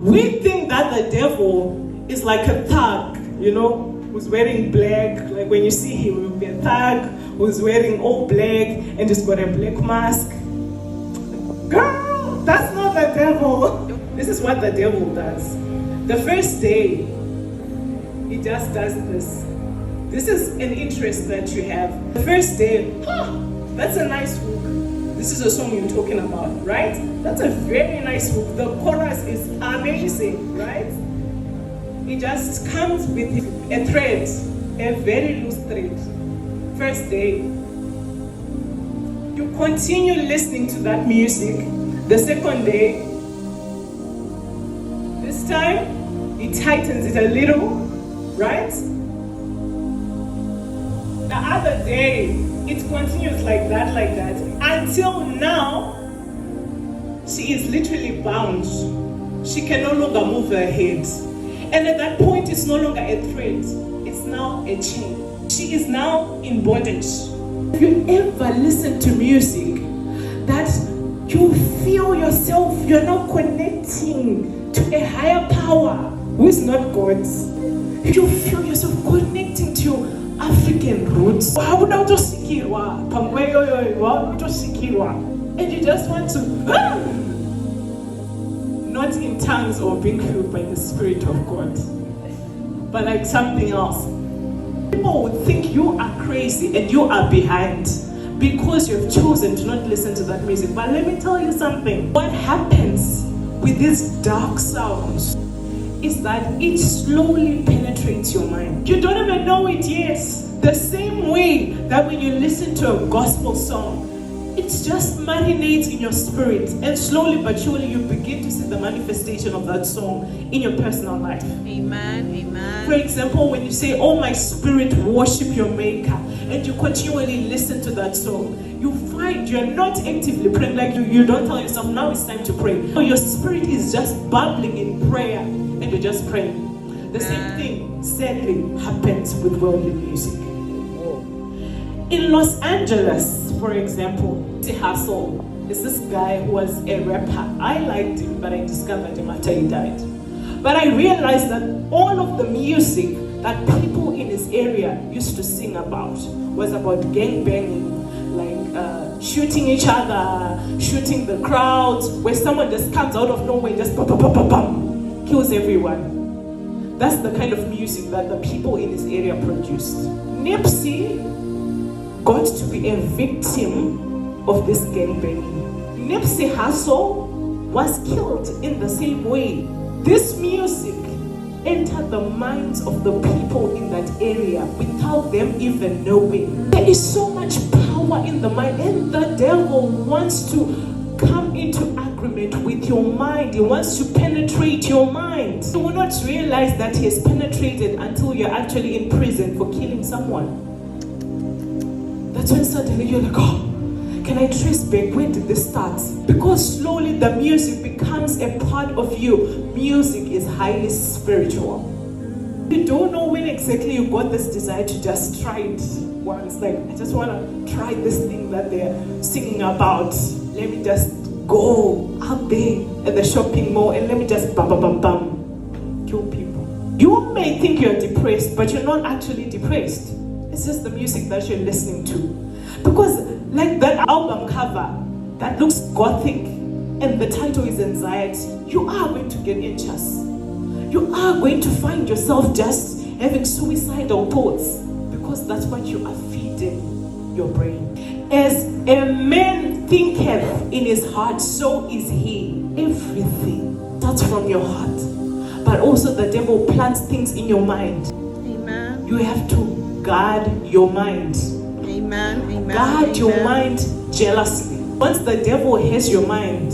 We think that the devil is like a thug, who's wearing black. Like when you see him, he'll be a thug who's wearing all black and just got a black mask. Girl, that's not the devil. This is what the devil does. The first day, he just does this. This is an interest that you have. The first day, that's a nice hook. This is a song you're talking about, right? That's a very nice hook. The chorus is amazing, right? It just comes with a thread, a very loose thread. First day, you continue listening to that music. The second day, this time, it tightens it a little, right? The other day, it continues like that, until now, she is literally bound. She can no longer move her head. And at that point, it's no longer a thread, it's now a chain. She is now in bondage. If you ever listen to music that you feel yourself, you're now connecting to a higher power who is not God. You feel yourself connecting to your African roots. And you just want to, not in tongues or being filled by the Spirit of God, but like something else. People would think you are crazy and you are behind because you've chosen to not listen to that music. But let me tell you something. What happens with these dark sounds is that it slowly penetrates your mind. You don't even know it yet. The same way that when you listen to a gospel song, it just marinates in your spirit, and slowly but surely you begin to see the manifestation of that song in your personal life. Amen, amen. For example, when you say, "Oh, my spirit, worship your maker," and you continually listen to that song, you find you're not actively praying. Like you don't tell yourself, now it's time to pray. So your spirit is just bubbling in prayer, and you're just praying. The same thing, sadly, happens with worldly music. In Los Angeles, for example, Nipsey Hussle is this guy who was a rapper. I liked him, but I discovered him after he died. But I realized that all of the music that people in his area used to sing about was about gangbanging, like shooting each other, shooting the crowds, where someone just comes out of nowhere and just kills everyone. That's the kind of music that the people in his area produced. Nipsey got to be a victim of this gangbanging. Nipsey Hussle was killed in the same way. This music entered the minds of the people in that area without them even knowing. There is so much power in the mind, and the devil wants to come into agreement with your mind. He wants to penetrate your mind. You will not realize that he has penetrated until you're actually in prison for killing someone. That's when suddenly you're like, oh, can I trace back? When did this start? Because slowly the music becomes a part of you. Music is highly spiritual. You don't know when exactly you got this desire to just try it once. Like, I just want to try this thing that they're singing about. Let me just go out there at the shopping mall and let me just kill people. You may think you're depressed, but you're not actually depressed. It's just the music that you're listening to. Because like that album cover that looks gothic and the title is anxiety, you are going to get anxious. You are going to find yourself just having suicidal thoughts because that's what you are feeding your brain. As a man thinketh in his heart, so is he. Everything starts from your heart. But also the devil plants things in your mind. Amen. You have to guard your mind. Amen. Amen. Guard your mind jealously. Once the devil has your mind,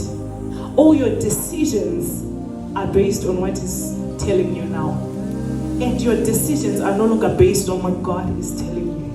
all your decisions are based on what he's telling you now. And your decisions are no longer based on what God is telling you.